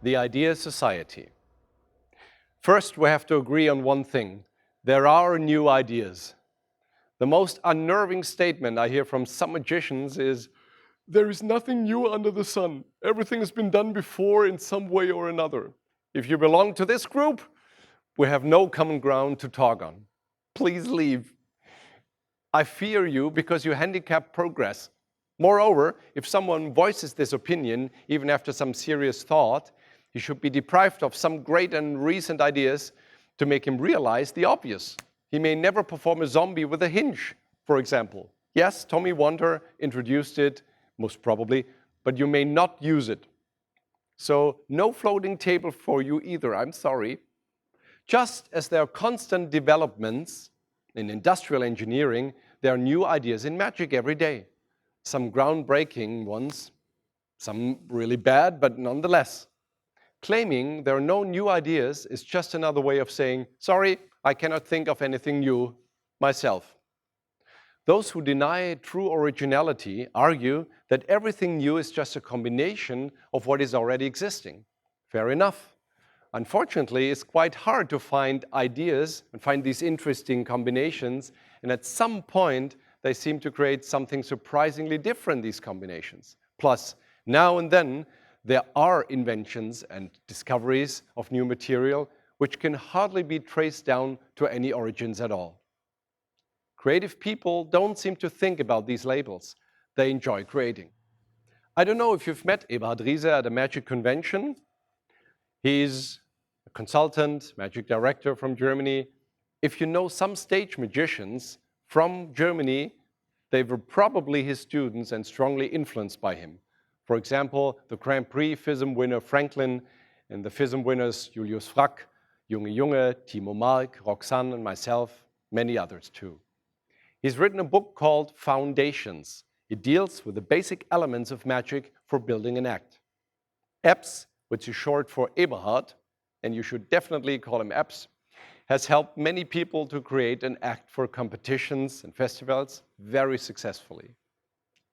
the idea society. First, we have to agree on one thing. There are new ideas. The most unnerving statement I hear from some magicians is, "There is nothing new under the sun. Everything has been done before in some way or another. If you belong to this group, we have no common ground to talk on. Please leave." I fear you because you handicap progress. Moreover, if someone voices this opinion, even after some serious thought, he should be deprived of some great and recent ideas to make him realize the obvious. He may never perform a zombie with a hinge, for example. Yes, Tommy Wonder introduced it, most probably, but you may not use it. So no floating table for you either, I'm sorry. Just as there are constant developments in industrial engineering, there are new ideas in magic every day. Some groundbreaking ones, some really bad, but nonetheless. Claiming there are no new ideas is just another way of saying, sorry, I cannot think of anything new myself. Those who deny true originality argue that everything new is just a combination of what is already existing. Fair enough. Unfortunately, it's quite hard to find ideas and find these interesting combinations, and at some point, they seem to create something surprisingly different, these combinations. Plus, now and then, there are inventions and discoveries of new material which can hardly be traced down to any origins at all. Creative people don't seem to think about these labels. They enjoy creating. I don't know if you've met Eberhard Riese at a magic convention. He's a consultant, magic director from Germany. If you know some stage magicians from Germany, they were probably his students and strongly influenced by him. For example, the Grand Prix FISM winner Franklin and the FISM winners Julius Frack, Junge Junge, Timo Mark, Roxanne and myself, many others too. He's written a book called Foundations. It deals with the basic elements of magic for building an act. EBS, which is short for Eberhard, and you should definitely call him EBS, has helped many people to create an act for competitions and festivals very successfully.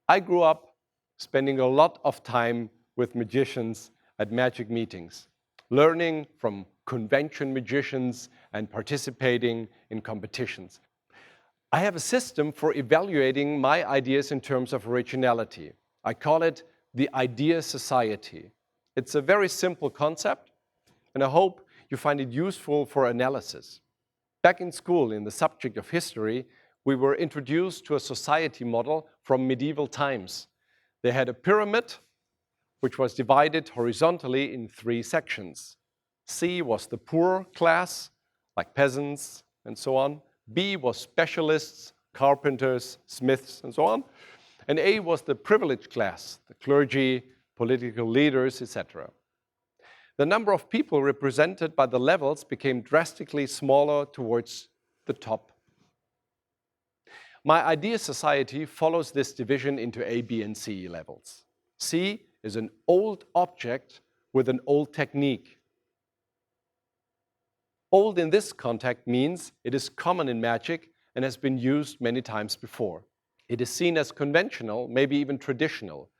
I grew up spending a lot of time with magicians at magic meetings, learning from convention magicians and participating in competitions. I have a system for evaluating my ideas in terms of originality. I call it the idea society. It's a very simple concept, and I hope you find it useful for analysis. Back in school, in the subject of history, we were introduced to a society model from medieval times. They had a pyramid, which was divided horizontally in 3 sections. C was the poor class, like peasants and so on. B was specialists, carpenters, smiths, and so on. And A was the privileged class, the clergy, political leaders, etc. The number of people represented by the levels became drastically smaller towards the top. My idea society follows this division into A, B, and C levels. C is an old object with an old technique. Old in this context means it is common in magic and has been used many times before. It is seen as conventional, maybe even traditional,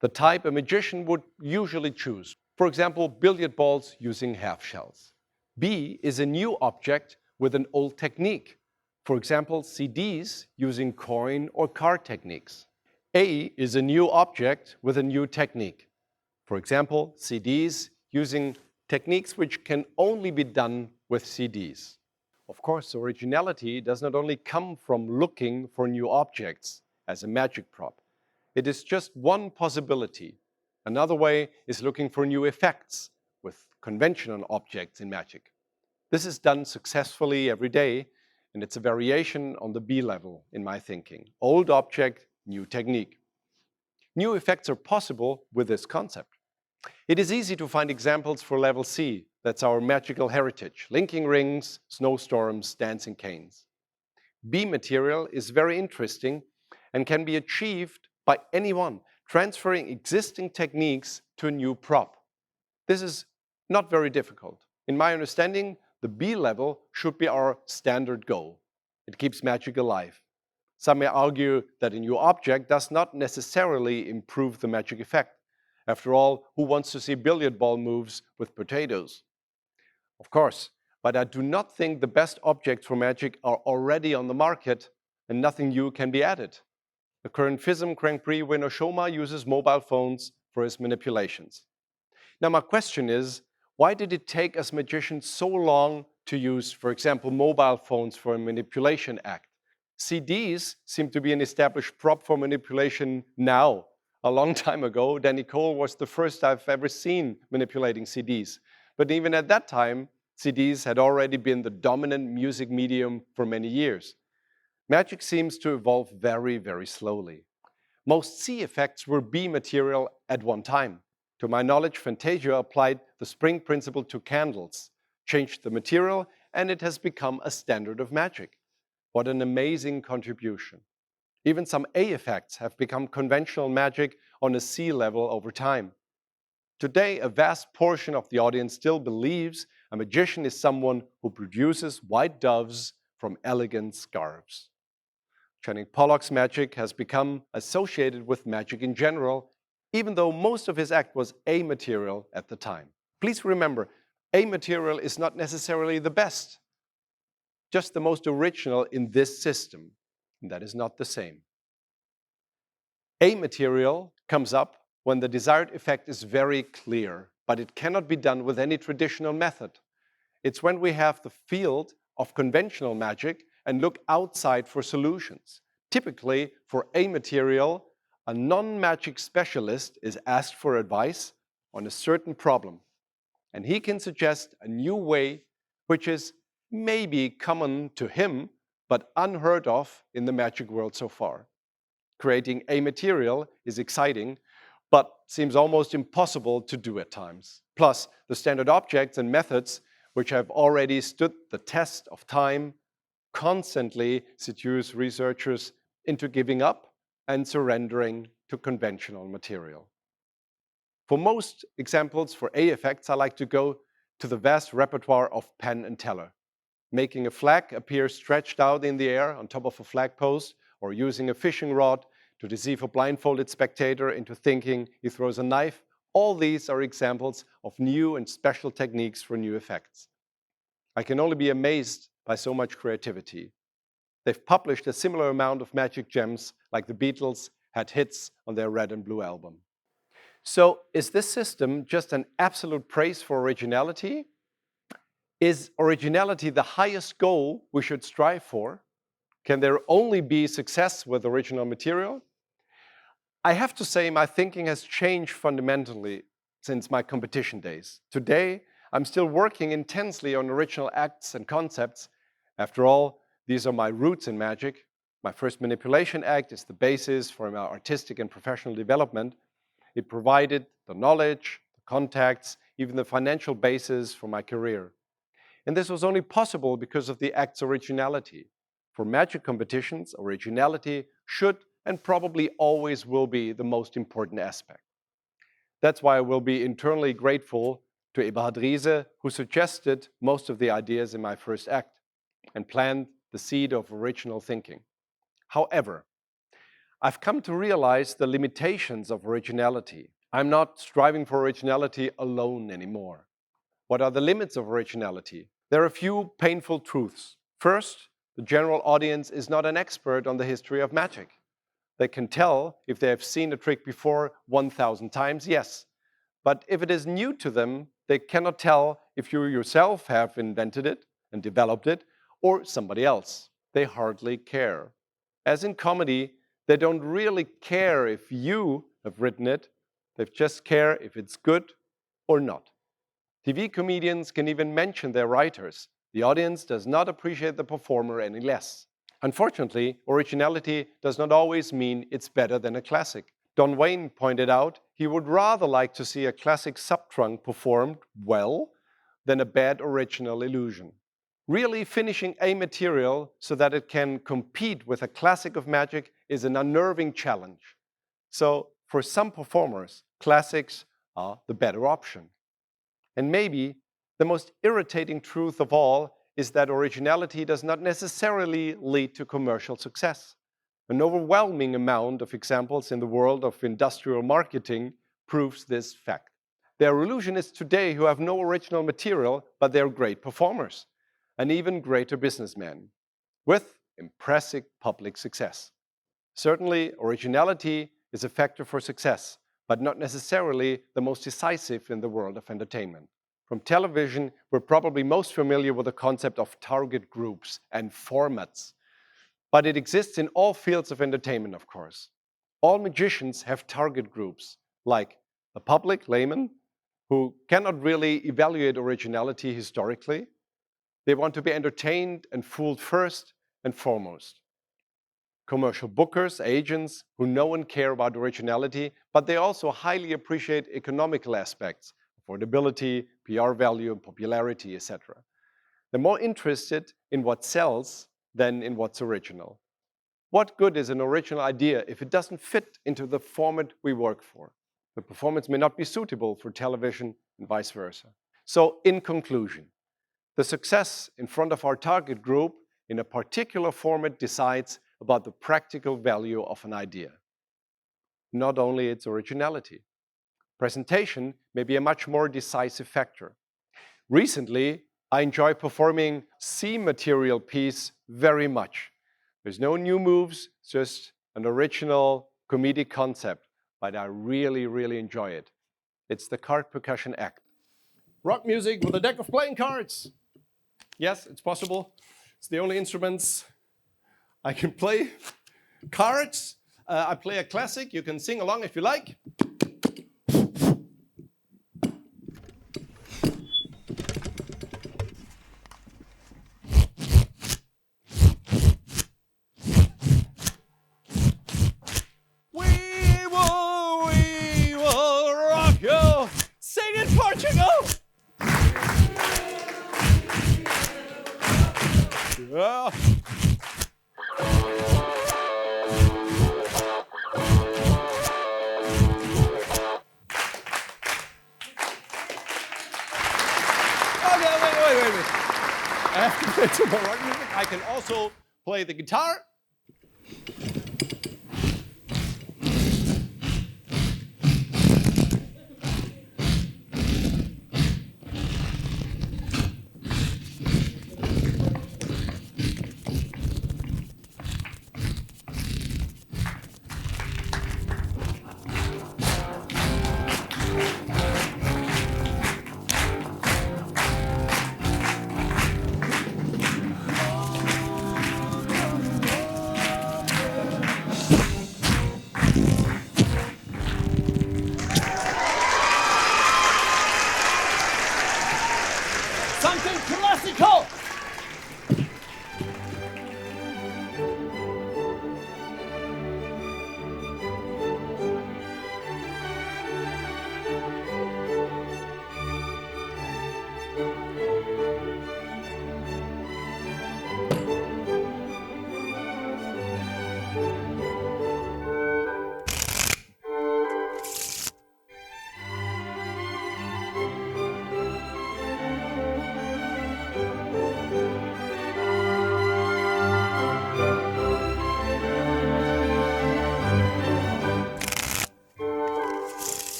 the type a magician would usually choose. For example, billiard balls using half shells. B is a new object with an old technique. For example, CDs using coin or card techniques. A is a new object with a new technique. For example, CDs using techniques which can only be done with CDs. Of course, originality does not only come from looking for new objects as a magic prop. It is just one possibility. Another way is looking for new effects with conventional objects in magic. This is done successfully every day, and it's a variation on the B level in my thinking. Old object, new technique. New effects are possible with this concept. It is easy to find examples for level C. That's our magical heritage. Linking rings, snowstorms, dancing canes. B material is very interesting and can be achieved by anyone, transferring existing techniques to a new prop. This is not very difficult. In my understanding, the B level should be our standard goal. It keeps magic alive. Some may argue that a new object does not necessarily improve the magic effect. After all, who wants to see billiard ball moves with potatoes? Of course, but I do not think the best objects for magic are already on the market and nothing new can be added. The current FISM Grand Prix winner Shoma uses mobile phones for his manipulations. Now my question is, why did it take us magicians so long to use, for example, mobile phones for a manipulation act? CDs seem to be an established prop for manipulation now. A long time ago, Danny Cole was the first I've ever seen manipulating CDs. But even at that time, CDs had already been the dominant music medium for many years. Magic seems to evolve very, very slowly. Most C effects were B material at one time. To my knowledge, Fantasia applied the spring principle to candles, changed the material, and it has become a standard of magic. What an amazing contribution. Even some A effects have become conventional magic on a C level over time. Today, a vast portion of the audience still believes a magician is someone who produces white doves from elegant scarves. Channing Pollock's magic has become associated with magic in general, even though most of his act was A material at the time. Please remember, A material is not necessarily the best, just the most original in this system, and that is not the same. A material comes up when the desired effect is very clear, but it cannot be done with any traditional method. It's when we have the field of conventional magic and look outside for solutions. Typically, for A material, a non-magic specialist is asked for advice on a certain problem, and he can suggest a new way which is maybe common to him, but unheard of in the magic world so far. Creating A material is exciting, but seems almost impossible to do at times. Plus, the standard objects and methods, which have already stood the test of time, constantly seduce researchers into giving up and surrendering to conventional material. For most examples for A effects, I like to go to the vast repertoire of Penn and Teller, making a flag appear stretched out in the air on top of a flag post, or using a fishing rod to deceive a blindfolded spectator into thinking he throws a knife. All these are examples of new and special techniques for new effects. I can only be amazed by so much creativity. They've published a similar amount of magic gems like the Beatles had hits on their Red and Blue album. So is this system just an absolute praise for originality? Is originality the highest goal we should strive for? Can there only be success with original material? I have to say my thinking has changed fundamentally since my competition days. Today, I'm still working intensely on original acts and concepts. After all, these are my roots in magic. My first manipulation act is the basis for my artistic and professional development. It provided the knowledge, the contacts, even the financial basis for my career. And this was only possible because of the act's originality. For magic competitions, originality should and probably always will be the most important aspect. That's why I will be internally grateful to Eberhard Riese, who suggested most of the ideas in my first act and planted the seed of original thinking. However, I've come to realize the limitations of originality. I'm not striving for originality alone anymore. What are the limits of originality? There are a few painful truths. First, the general audience is not an expert on the history of magic. They can tell if they have seen a trick before 1,000 times, yes. But if it is new to them, they cannot tell if you yourself have invented it and developed it or somebody else. They hardly care. As in comedy, they don't really care if you have written it. They just care if it's good or not. TV comedians can even mention their writers. The audience does not appreciate the performer any less. Unfortunately, originality does not always mean it's better than a classic. Don Wayne pointed out he would rather like to see a classic subtrunk performed well than a bad original illusion. Really finishing a material so that it can compete with a classic of magic is an unnerving challenge. So for some performers, classics are the better option. And maybe the most irritating truth of all is that originality does not necessarily lead to commercial success. An overwhelming amount of examples in the world of industrial marketing proves this fact. There are illusionists today who have no original material, but they're great performers and even greater businessmen with impressive public success. Certainly, originality is a factor for success, but not necessarily the most decisive in the world of entertainment. From television, we're probably most familiar with the concept of target groups and formats. But it exists in all fields of entertainment, of course. All magicians have target groups, like the public, layman, who cannot really evaluate originality historically. They want to be entertained and fooled first and foremost. Commercial bookers, agents who know and care about originality, but they also highly appreciate economical aspects, affordability, PR value, popularity, etc. They're more interested in what sells than in what's original. What good is an original idea if it doesn't fit into the format we work for? The performance may not be suitable for television and vice versa. So, in conclusion, the success in front of our target group in a particular format decides about the practical value of an idea, not only its originality. Presentation may be a much more decisive factor. Recently, I enjoy performing C material piece very much. There's no new moves, just an original comedic concept, but I really enjoy it. It's the card percussion act. Rock music with a deck of playing cards. Yes, it's possible. It's the only instruments I can play. Cards. I play a classic. You can sing along if you like. We will rock you. Sing in Portugal. Yeah. Wait. I have to play some more rock music. I can also play the guitar.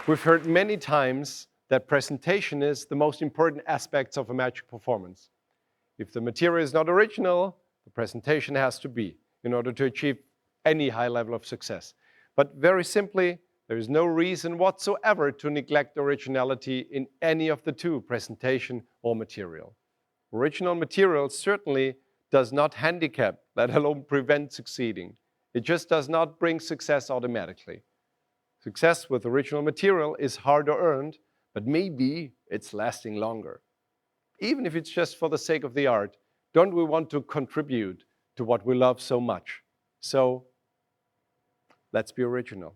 We've heard many times that presentation is the most important aspect of a magic performance. If the material is not original, the presentation has to be in order to achieve any high level of success. But very simply, there is no reason whatsoever to neglect originality in any of the two, presentation or material. Original material certainly does not handicap, let alone prevent succeeding. It just does not bring success automatically. Success with original material is harder earned, but maybe it's lasting longer. Even if it's just for the sake of the art, don't we want to contribute to what we love so much? So let's be original.